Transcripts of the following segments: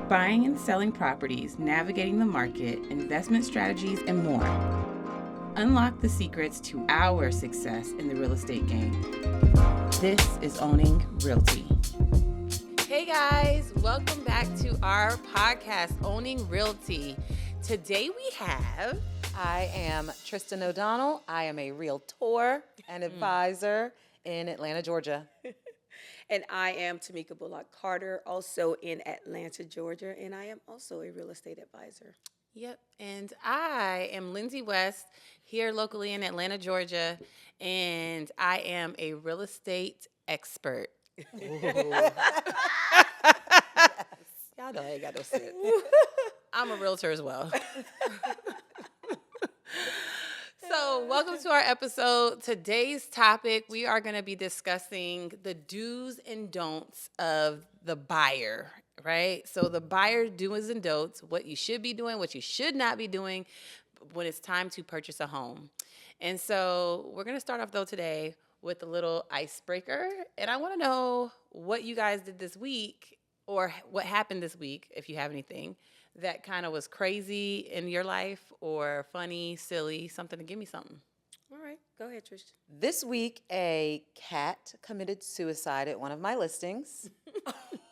buying and selling properties, navigating the market, investment strategies, and more. Unlock the secrets to our success in the real estate game. This is Owning Realty. Hey guys, welcome back to our podcast, Owning Realty. Today we have... I am Tristan O'Donnell. I am a realtor and advisor in Atlanta, Georgia. And I am Tamika Bullock Carter, also in Atlanta, Georgia, and I am also a real estate advisor. Yep, and I am Lindsay West, here locally in Atlanta, Georgia, and I am a real estate expert. Y'all know I ain't got no sense. I'm a realtor as well. So, welcome to our episode. Today's topic, we are going to be discussing the do's and don'ts of the buyer, right? So, the buyer do's and don'ts, what you should be doing, what you should not be doing when it's time to purchase a home. And so, we're going to start off, though, today with a little icebreaker. And I want to know what you guys did this week or what happened this week, if you have anything that kind of was crazy in your life or funny, silly, something to give me something. All right, go ahead, Tristan. This week, a cat committed suicide at one of my listings.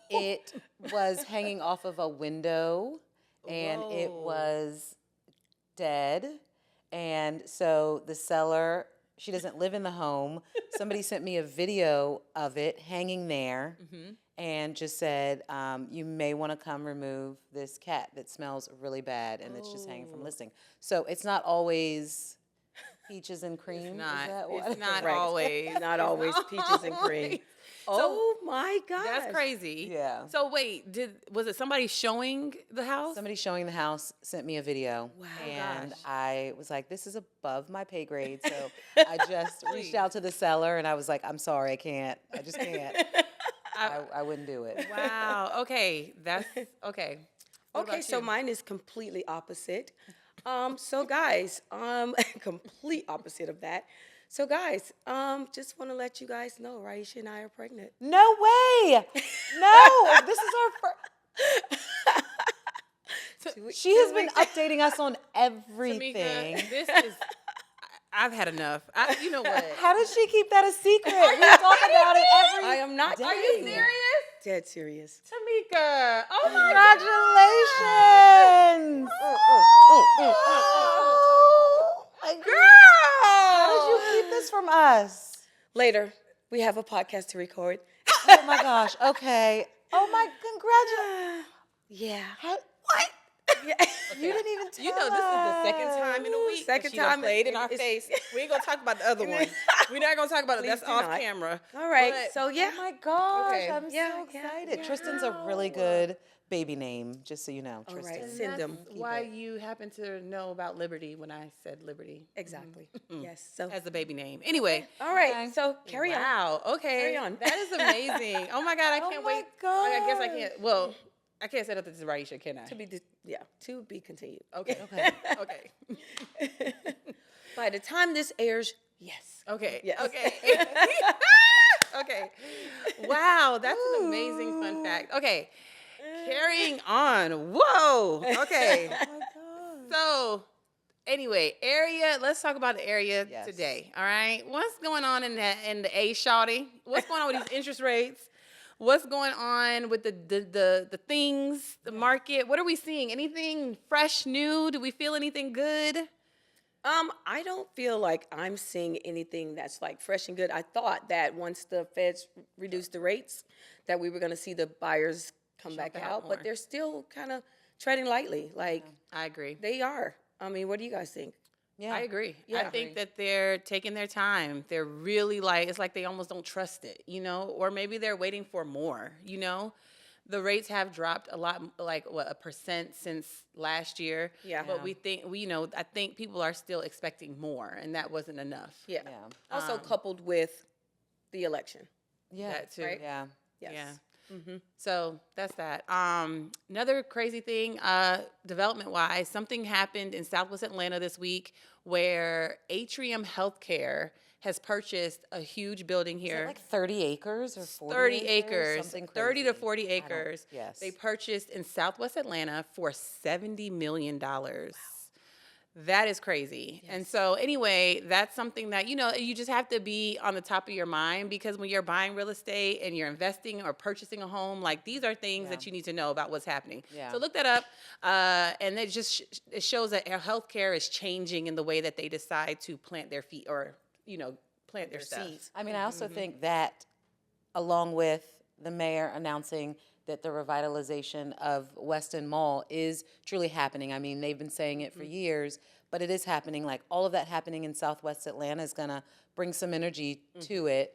It was hanging off of a window, and it was dead. And so the seller, she doesn't live in the home. Somebody sent me a video of it hanging there. And just said, you may want to come remove this cat that smells really bad and it's just hanging from listing. So it's not always peaches and cream. It's not. Is that what? It's not Correct. always. Not always peaches and cream. Oh my gosh. That's crazy. Yeah. So wait, was it somebody showing the house? Somebody showing the house sent me a video. Wow. And Gosh. I was like, this is above my pay grade. So I just reached out to the seller and I was like, I'm sorry, I can't. I just can't. I wouldn't do it. Wow. Okay. That's okay. What Okay, about so you? mine is completely opposite. So guys, complete opposite of that. So guys, just want to let you guys know, Raisha and I are pregnant. No way. No, this is our first. She has been updating us on everything. Tamika, this is. I've had enough. You know what? How does she keep that a secret? We talk about it every I am not day. Are you serious? Dead serious. Tamika. Oh my Congratulations. Oh, my girl. How did you keep this from us? Later, we have a podcast to record. Oh my gosh. Okay. Oh my, congratulations. Yeah. What? Yeah. You didn't even tell You know, this is the second time in a week. Second that she done time played in our it's- face. We ain't gonna talk about the other one. We're not gonna talk about it. Please That's do off not. camera. All right. But- So yeah. Oh my gosh. Okay. I'm Yeah, so yeah, excited. yeah. Tristan's a really good baby name, just so you know, All Tristan. right. Send them. Why you happen to know about Liberty when I said Liberty Exactly. Yes. So. as the baby name. Anyway. All right. Okay. So carry on. Wow. Okay. Carry on. That is amazing. Oh my God. I can't my wait. I guess I can't. Well, I can't say that this is Raisha, can I? To be continued. Okay. Okay. Okay. By the time this airs, yes. Okay. Yes. Okay. Okay. Wow, that's an amazing fun fact. Okay. Carrying on. Whoa. Okay. So, anyway, area. Let's talk about the area Yes. today. All right. What's going on in the A shawty? What's going on with these interest rates? What's going on with the things, the market? What are we seeing? Anything fresh, new? Do we feel anything good? I don't feel like I'm seeing anything that's like fresh and good. I thought that once the feds reduced the rates, that we were going to see the buyers come back out out, more. but they're still kind of treading lightly. Like I agree. they are. I mean, what do you guys think? Yeah. I agree. Yeah. I think that they're taking their time. They're really it's like they almost don't trust it, or maybe they're waiting for more, The rates have dropped a lot, like what, 1% since last year. Yeah. But I think people are still expecting more, and that wasn't enough. Yeah. Yeah. Also coupled with the election. Yeah. That too. Right? Yeah. Yes. Yeah. Mm-hmm. So that's that. Another crazy thing, development-wise, something happened in Southwest Atlanta this week where Atrium Healthcare has purchased a huge building Is it here. like 30 acres or 40 30 acres, Something 30 to crazy. 40 I don't- acres. Yes. They purchased in Southwest Atlanta for $70 million. Wow. That is crazy. Yes. And so anyway, that's something that, you just have to be on the top of your mind, because when you're buying real estate and you're investing or purchasing a home, like, these are things that you need to know about what's happening. Yeah. So look that up. And it just it shows that our healthcare is changing in the way that they decide to plant their feet, or, plant their stuff. seeds. I mean, I also think that, along with the mayor announcing that the revitalization of Weston Mall is truly happening. I mean, they've been saying it for years, but it is happening. Like, all of that happening in Southwest Atlanta is going to bring some energy to it.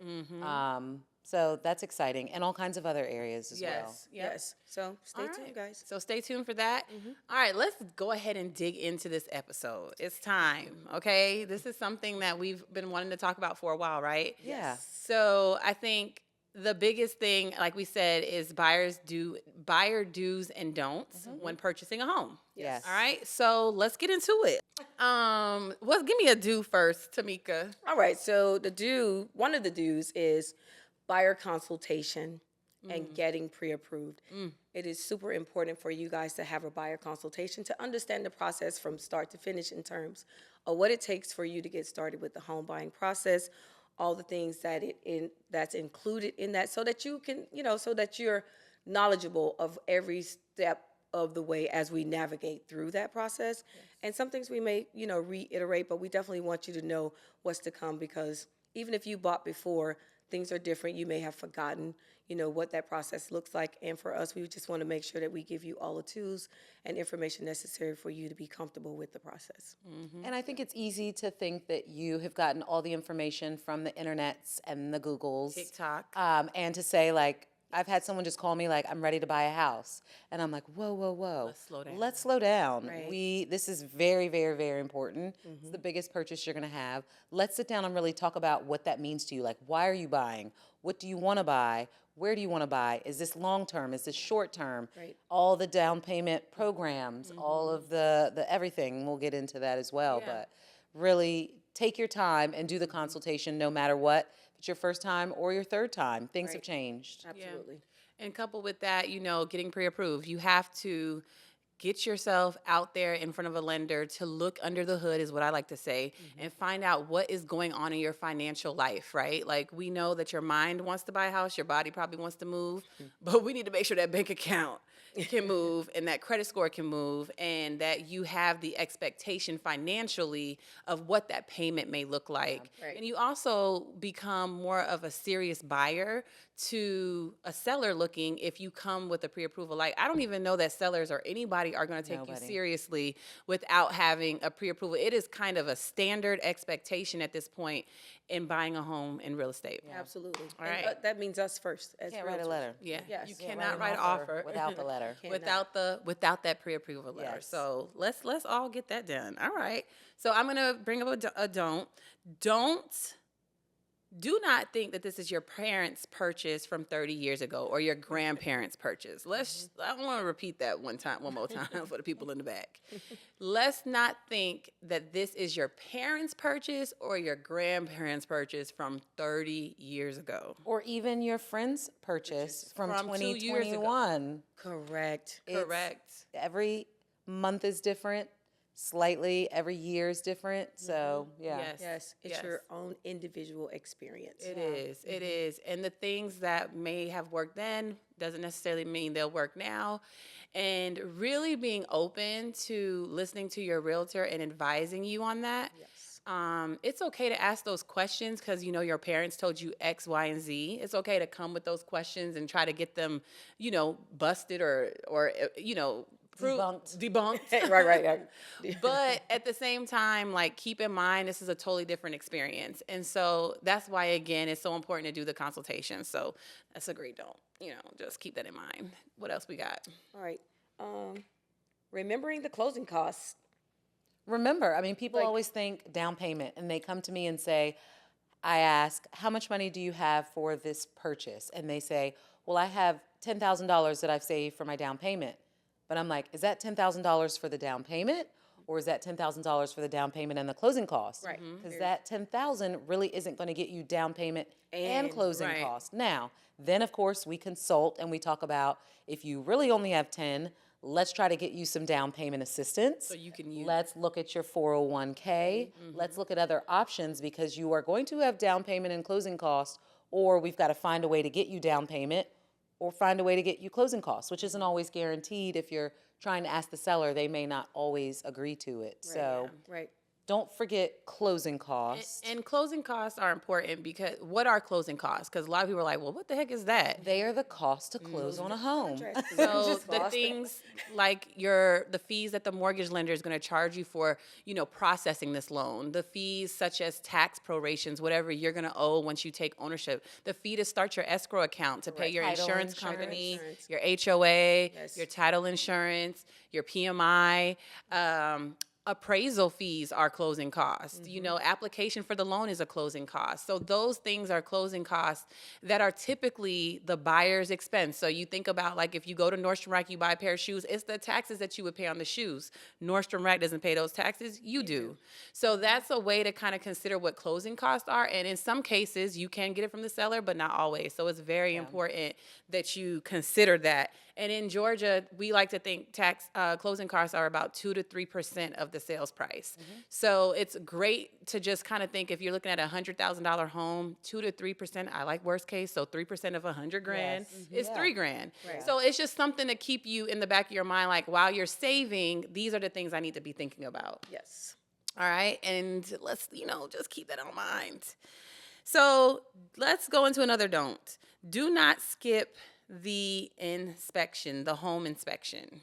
So that's exciting, and all kinds of other areas as well. Yes. Yep. Yes. So stay All tuned, right. guys. So stay tuned for that. All right, let's go ahead and dig into this episode. It's time, okay? This is something that we've been wanting to talk about for a while, right? Yeah. So I think the biggest thing, like we said, is buyer do's and don'ts when purchasing a home. Yes. All right, so let's get into it. Give me a do first, Tamika. All right. So one of the do's is buyer consultation and getting pre-approved. It is super important for you guys to have a buyer consultation to understand the process from start to finish in terms of what it takes for you to get started with the home buying process, all the things that's included in that, so that you can, so that you're knowledgeable of every step of the way as we navigate through that process. Yes. And some things we may, reiterate, but we definitely want you to know what's to come, because even if you bought before, things are different. You may have forgotten, what that process looks like. And for us, we just want to make sure that we give you all the tools and information necessary for you to be comfortable with the process. And I think it's easy to think that you have gotten all the information from the internets and the Googles. TikTok. And to say, like, I've had someone just call me like, I'm ready to buy a house. And I'm like, whoa. Let's slow down. Right. This is very, very, very important. It's the biggest purchase you're going to have. Let's sit down and really talk about what that means to you. Like, why are you buying? What do you want to buy? Where do you want to buy? Is this long-term? Is this short-term? Right. All the down payment programs, all of the everything. We'll get into that as well. Yeah. But really take your time and do the consultation no matter what. If it's your first time or your third time, things have changed. Absolutely. And coupled with that, getting pre-approved, you have to get yourself out there in front of a lender to look under the hood, is what I like to say, and find out what is going on in your financial life, right? Like, we know that your mind wants to buy a house, your body probably wants to move, but we need to make sure that bank account can move and that credit score can move, and that you have the expectation financially of what that payment may look like. Right. And you also become more of a serious buyer to a seller looking if you come with a pre-approval. Like, I don't even know that sellers or anybody are going to take you seriously without having a pre-approval. It is kind of a standard expectation at this point in buying a home in real estate. Absolutely. All And, right. that means us first as Can't write a realtors. letter. Yeah, Yes. you Can't cannot write an offer without the letter. without that pre-approval letter. Yes. So let's all get that done. All right. So I'm gonna bring up a don't. Do not think that this is your parents' purchase from 30 years ago or your grandparents' purchase. I want to repeat that one more time for the people in the back. Let's not think that this is your parents' purchase or your grandparents' purchase from 30 years ago. Or even your friend's purchase from 2 years ago. 2021. Correct. Correct. Every month is different, slightly. Every year is different. So, yeah. Yes. It's your own individual experience. It is. And the things that may have worked then doesn't necessarily mean they'll work now. And really being open to listening to your realtor and advising you on that. Yes. It's okay to ask those questions because your parents told you X, Y, and Z. It's okay to come with those questions and try to get them, busted or debunked. Right. But at the same time, like, keep in mind, this is a totally different experience. And so that's why, again, it's so important to do the consultation. So that's a great don't. Just keep that in mind. What else we got? All right. Remembering the closing costs. Remember, I mean, people always think down payment, and they come to me and say, I ask, how much money do you have for this purchase? And they say, well, I have $10,000 that I've saved for my down payment. But I'm like, is that $10,000 for the down payment? or is that $10,000 for the down payment and the closing costs? Right. Because that $10,000 really isn't going to get you down payment and closing right. costs. Now, then of course we consult and we talk about if you really only have 10, let's try to get you some down payment assistance. So you can use. Let's look at your 401k. Let's look at other options because you are going to have down payment and closing costs, or we've got to find a way to get you down payment or find a way to get you closing costs, which isn't always guaranteed. If you're trying to ask the seller, they may not always agree to it. So Right. don't forget closing costs. And closing costs are important because what are closing costs? Because a lot of people are like, well, what the heck is that? They are the cost to close on a home. So the things like the fees that the mortgage lender is going to charge you for, processing this loan, the fees such as tax prorations, whatever you're going to owe once you take ownership, the fee to start your escrow account, to pay your Title insurance insurance. company, your HOA, Yes. your title insurance, your PMI, appraisal fees are closing costs. Application for the loan is a closing cost. So those things are closing costs that are typically the buyer's expense. So you think about, like, if you go to Nordstrom Rack, you buy a pair of shoes, it's the taxes that you would pay on the shoes. Nordstrom Rack doesn't pay those taxes, you do. So that's a way to kind of consider what closing costs are. And in some cases, you can get it from the seller, but not always. So it's very important that you consider that. And in Georgia, we like to think closing costs are about 2 to 3% of the sales price. So it's great to just kind of think, if you're looking at a $100,000 home, 2 to 3%. I like worst case, so 3% of $100,000 is $3,000. Right. So it's just something to keep you in the back of your mind, like, while you're saving, these are the things I need to be thinking about. Yes. All right, and let's just keep that in mind. So let's go into another don't. Do not skip the inspection, the home inspection.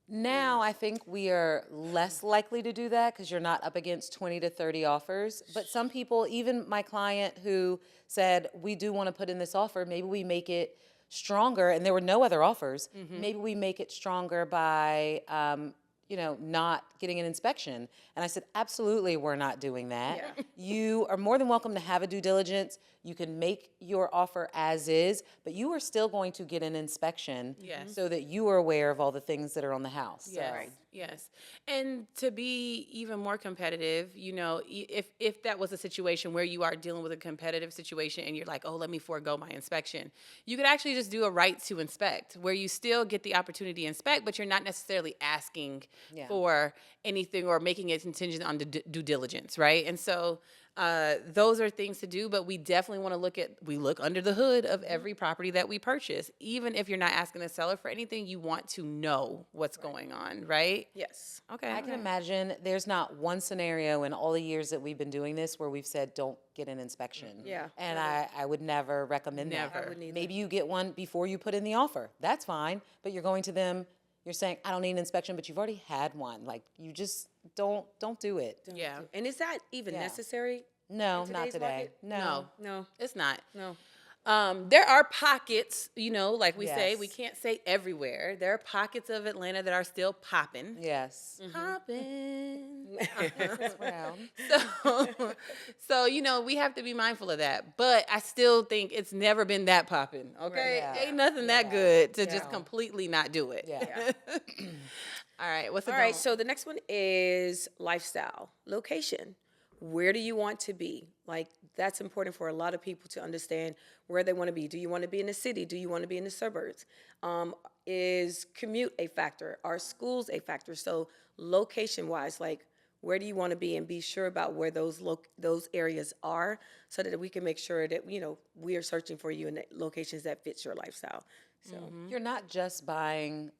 Now I think we are less likely to do that because you're not up against 20 to 30 offers. But some people, even my client who said, we do want to put in this offer, maybe we make it stronger, and there were no other offers, maybe we make it stronger by not getting an inspection. And I said, absolutely, we're not doing that. Yeah. You are more than welcome to have a due diligence. You can make your offer as is, but you are still going to get an inspection so that you are aware of all the things that are on the house. Yes. So. Right. Yes. And to be even more competitive, if that was a situation where you are dealing with a competitive situation and you're like, oh, let me forego my inspection, you could actually just do a right to inspect, where you still get the opportunity to inspect, but you're not necessarily asking for anything or making it contingent on due diligence, right? And so those are things to do, but we definitely want to look under the hood of every property that we purchase. Even if you're not asking the seller for anything, you want to know what's going on, right? Yes. Okay. I can imagine there's not one scenario in all the years that we've been doing this where we've said, don't get an inspection. Yeah. And I would never recommend that. Never. I wouldn't either. Maybe you get one before you put in the offer. That's fine. But you're going to them, you're saying, I don't need an inspection, but you've already had one. Like, you just don't do it. Yeah. And is that even necessary? No, in not today's today. market? No. No. It's not. No. There are pockets, like we say, Yes. we can't say everywhere. There are pockets of Atlanta that are still popping. Yes. Popping. Brown. So, we have to be mindful of that. But I still think it's never been that popping, okay? Right. Yeah. Ain't nothing that good to Yeah. just completely not do it. Yeah. All right, what's the All right, don't? so the next one is lifestyle, location. Where do you want to be? Like, that's important for a lot of people to understand where they want to be. Do you want to be in the city? Do you want to be in the suburbs? Is commute a factor? Are schools a factor? So location-wise, like, where do you want to be, and be sure about where those areas are, so that we can make sure that we are searching for you in the locations that fits your lifestyle. So You're not just buying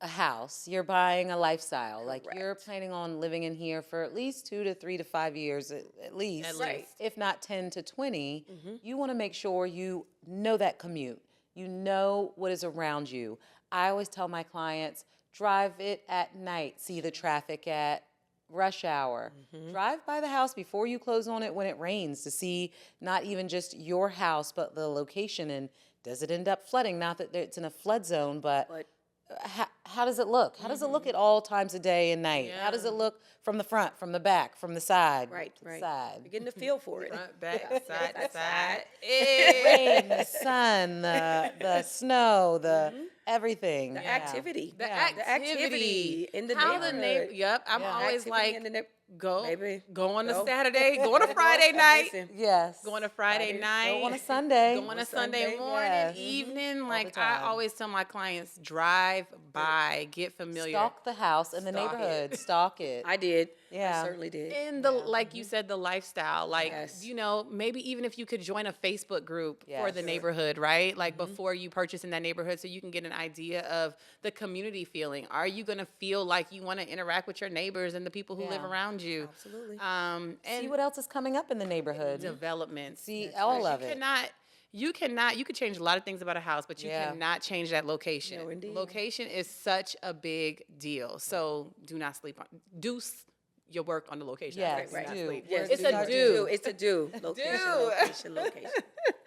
a house, you're buying a lifestyle. Like, you're planning on living in here for at least 2 to 3 to 5 years, at least. At least. If not 10 to 20, you want to make sure you know that commute. You know what is around you. I always tell my clients, drive it at night, see the traffic at rush hour. Drive by the house before you close on it when it rains, to see not even just your house, but the location, and does it end up flooding? Not that it's in a flood zone, but how does it look? How does it look at all times of day and night? How does it look from the front, from the back, from the side? Right. Side. You're getting the feel for it. Front, back, side to side. Rain, the sun, the snow, the everything. The Yeah. activity. The Yeah. activity in the How neighborhood. the neighbor. Yep. I'm Yeah. always Activity like, in the go on a Go. Saturday, go on a Friday night. Listen, Yes. Go on a Friday night. Go on a Sunday. Go on a Sunday morning, Yes. evening. All Like the I time. always tell my clients, drive by, get familiar. Stalk the house and the Stalk it. neighborhood. Stalk it. I did. Yeah. I certainly did. And the like you said, the lifestyle. Like Yes. maybe even if you could join a Facebook group for Yes. the Sure. neighborhood, right? Like before you purchase in that neighborhood, so you can get an idea of the community feeling. Are you gonna feel like you want to interact with your neighbors and the people who live Yeah. around you? Absolutely. And See what else is coming up in the neighborhood. developments. See all of You it. you could change a lot of things about a house, but you Yeah. cannot change that location. No, indeed. Location is such a big deal. So do not sleep on your work on the location. Yes, Right. do. Sleep. Yes, It's do a not do. It's a do. Location, Do. location, location.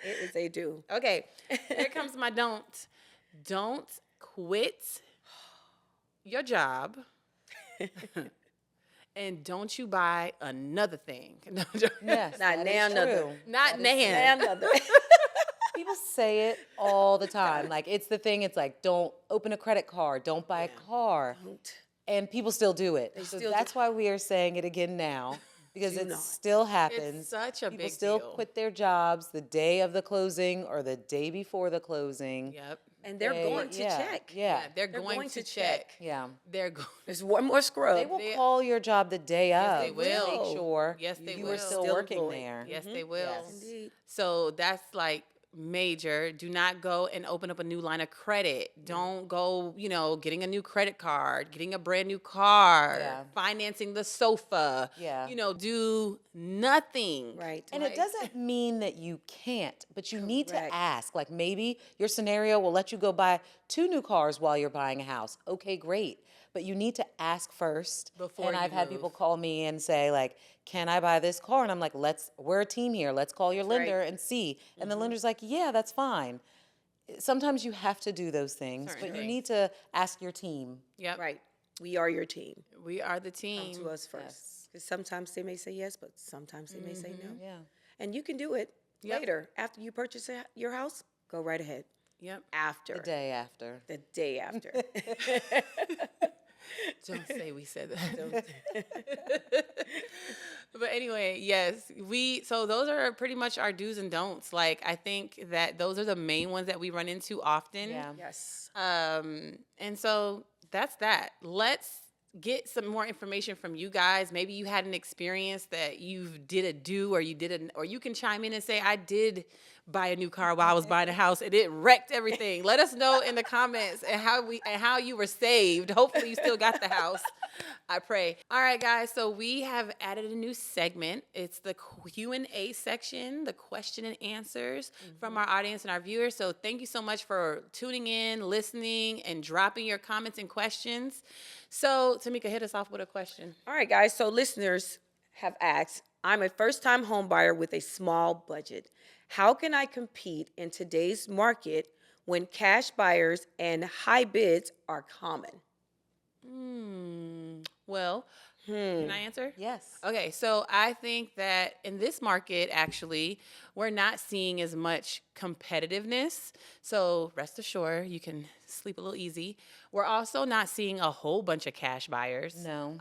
It is a do. Okay, here comes my don't. Don't quit your job. And don't you buy another thing. Yes. Not that now, is another. true. Not nan. And another. People say it all the time. Like it's the thing. It's like don't open a credit card. Don't buy a car. And people still do it. So still do. that's why we are saying it again now because Do it not. still happens. It's such a People big still deal. quit their jobs the day of the closing or the day before the closing. Yep. And they're going to yeah, check. Yeah. They're going to check. check. Yeah. They're going. There's one more scrub. They will call your job the day of they to will. make sure Yes, they you will. are still Still working employed. there. Yes, they will. Yes. Indeed. So that's like major. Do not go and open up a new line of credit. Don't go, getting a new credit card, getting a brand new car, Yeah. financing the sofa. Yeah. Do nothing. Right. And it doesn't mean that you can't, but you need Correct. to ask. Like maybe your scenario will let you go buy 2 new cars while you're buying a house. Okay, great. But you need to ask first. Before and you I've had move. people call me and say like, "Can I buy this car?" And I'm like, we're a team here. Let's call your lender and see." And the lender's like, "Yeah, that's fine." Sometimes you have to do those things, Certain but you things. need to ask your team. Yep. Right. We are your team. We are the Come team. to us first. Because sometimes they may say yes, but sometimes they may say no. Yeah. And you can do it Yep. later. After you purchase your house, go right ahead. Yep. After. The day after. The day after. Don't say we said that. But anyway, yes, so those are pretty much our do's and don'ts. Like, I think that those are the main ones that we run into often. Yeah. Yes. And so that's that. Let's get some more information from you guys. Maybe you had an experience that you did a do, or you can chime in and say, I did buy a new car while I was buying a house and it wrecked everything. Let us know in the comments and how you were saved. Hopefully you still got the house. I pray. All right, guys. So we have added a new segment. It's the Q&A section, the question and answers from our audience and our viewers. So thank you so much for tuning in, listening, and dropping your comments and questions. So Tamika, hit us off with a question. All right, guys. So listeners have asked, I'm a first-time home buyer with a small budget. How can I compete in today's market when cash buyers and high bids are common? Well, can I answer? Yes. Okay, so I think that in this market, actually, we're not seeing as much competitiveness. So rest assured, you can sleep a little easy. We're also not seeing a whole bunch of cash buyers. No.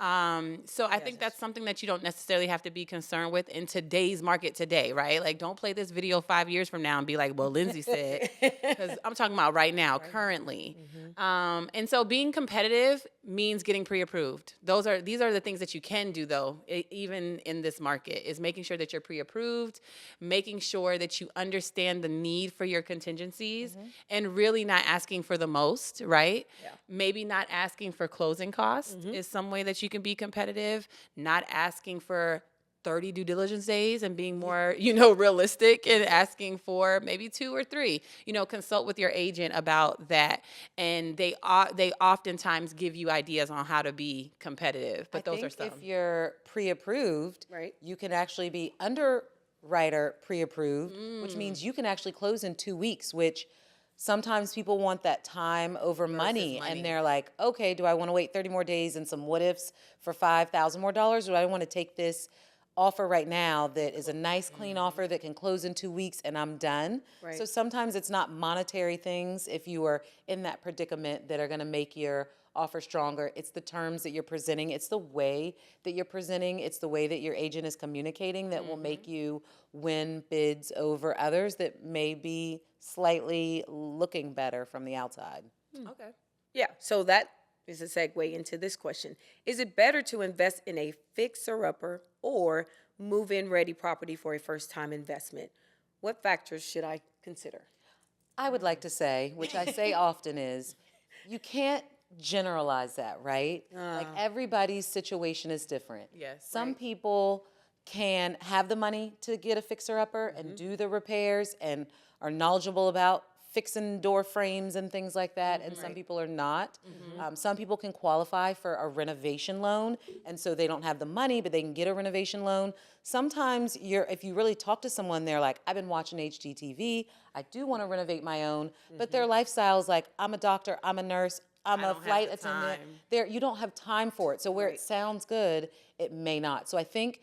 So I think that's something that you don't necessarily have to be concerned with in today's market today, right? Like, don't play this video 5 years from now and be like, well, Lindsay said, because I'm talking about right now, currently. And so being competitive means getting pre-approved. These are the things that you can do, though, even in this market, is making sure that you're pre-approved, making sure that you understand the need for your contingencies, and really not asking for the most, right? Yeah. Maybe not asking for closing costs is some way that you can be competitive, not asking for 30 due diligence days and being more, realistic and asking for maybe 2 or 3. Consult with your agent about that. And they oftentimes give you ideas on how to be competitive. But those are some. If you're pre-approved, Right. you can actually be underwriter pre-approved, which means you can actually close in 2 weeks, which sometimes people want that time over money, money. and they're like, okay, do I want to wait 30 more days and some what ifs for $5,000 more, or do I want to take this offer right now that is a nice, clean offer that can close in 2 weeks and I'm done. Right. So sometimes it's not monetary things if you are in that predicament that are going to make your offer stronger. It's the terms that you're presenting. It's the way that you're presenting. It's the way that your agent is communicating that will make you win bids over others that may be slightly looking better from the outside. Okay. Yeah, so that is a segue into this question. Is it better to invest in a fixer-upper or move-in ready property for a first-time investment? What factors should I consider? I would like to say, which I say often is, you can't generalize that, right? Like everybody's situation is different. Yes. Some people can have the money to get a fixer-upper and do the repairs and are knowledgeable about fixing door frames and things like that, and some people are not. Some people can qualify for a renovation loan, and so they don't have the money, but they can get a renovation loan. Sometimes if you really talk to someone, they're like, I've been watching HGTV, I do want to renovate my own, but their lifestyle is like, I'm a doctor, I'm a nurse, I'm a flight attendant. You don't have time for it. So where it sounds good, it may not. So I think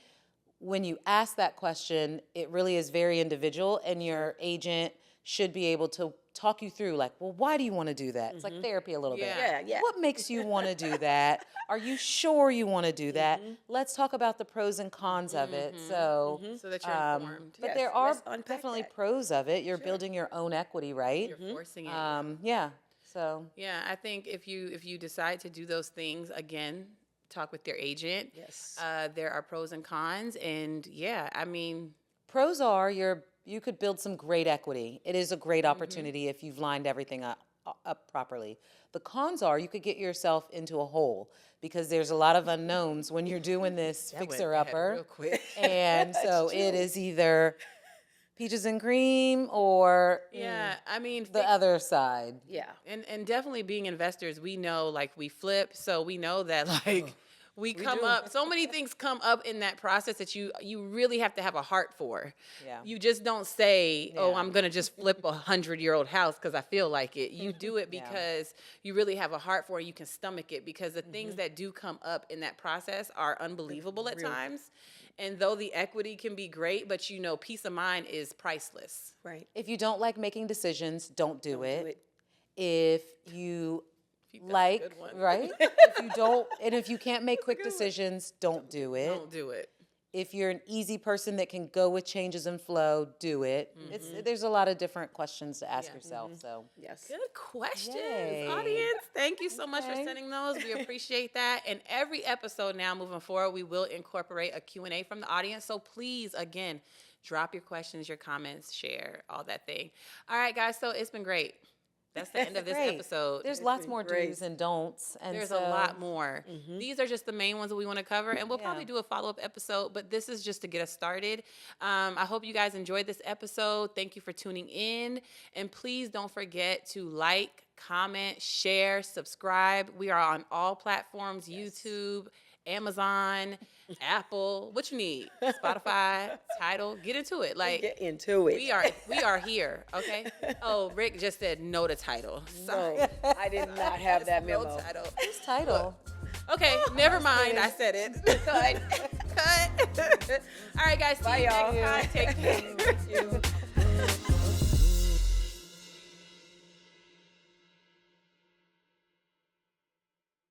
when you ask that question, it really is very individual, and your agent should be able to talk you through, like, well, why do you want to do that? It's like therapy a little bit. Yeah. What makes you want to do that? Are you sure you want to do that? Let's talk about the pros and cons of it. So that you're informed. but Yes, there are let's unpack definitely that. pros of it. You're building your own equity, right? You're forcing it. Yeah. So Yeah, I think if you decide to do those things, again, talk with your agent. Yes. There are pros and cons, and yeah, I mean, pros are you could build some great equity. It is a great opportunity if you've lined everything up properly. The cons are you could get yourself into a hole because there's a lot of unknowns when you're doing this fixer-upper. real quick. And so it is either peaches and cream or Yeah, I mean, the other side. Yeah. and definitely being investors, we know like we flip, so we know that like we come up. So many things come up in that process that you really have to have a heart for. Yeah. You just don't say, "Oh, Yeah. I'm gonna just flip a 100-year-old house because I feel like it." You do it because you really have a heart for it. You can stomach it because the things that do come up in that process are unbelievable at times. And though the equity can be great, but peace of mind is priceless. Right. If you don't like making decisions, don't do Do it. it. If you That's a like, good one. right? If you don't, and if you can't make quick decisions, don't do it. Don't do it. If you're an easy person that can go with changes and flow, do it. There's a lot of different questions to ask yourself. So Yes. Good questions, Yay. audience. Thank you so much for Okay. sending those. We appreciate that. And every episode now moving forward, we will incorporate a Q&A from the audience. So please, again, drop your questions, your comments, share, all that thing. All right, guys, so it's been great. That's the end of this Great. episode. There's lots been more great. do's and don'ts. And There's so, a lot more. These are just the main ones that we want to cover, and we'll probably do a follow-up episode, but this is just to get us started. I hope you guys enjoyed this episode. Thank you for tuning in, and please don't forget to like, comment, share, subscribe. We are on all platforms, YouTube, Amazon, Apple, what you need, Spotify, Tidal, get into it. Like, Get into it. we are here, okay? Oh, Rick just said no to Tidal. Sorry. No, I did not have that No memo. Tidal. This title. Okay, never mind. I said it. Cut. Cut. All right, guys. See Bye, you y'all. next time. Take care. Thank you.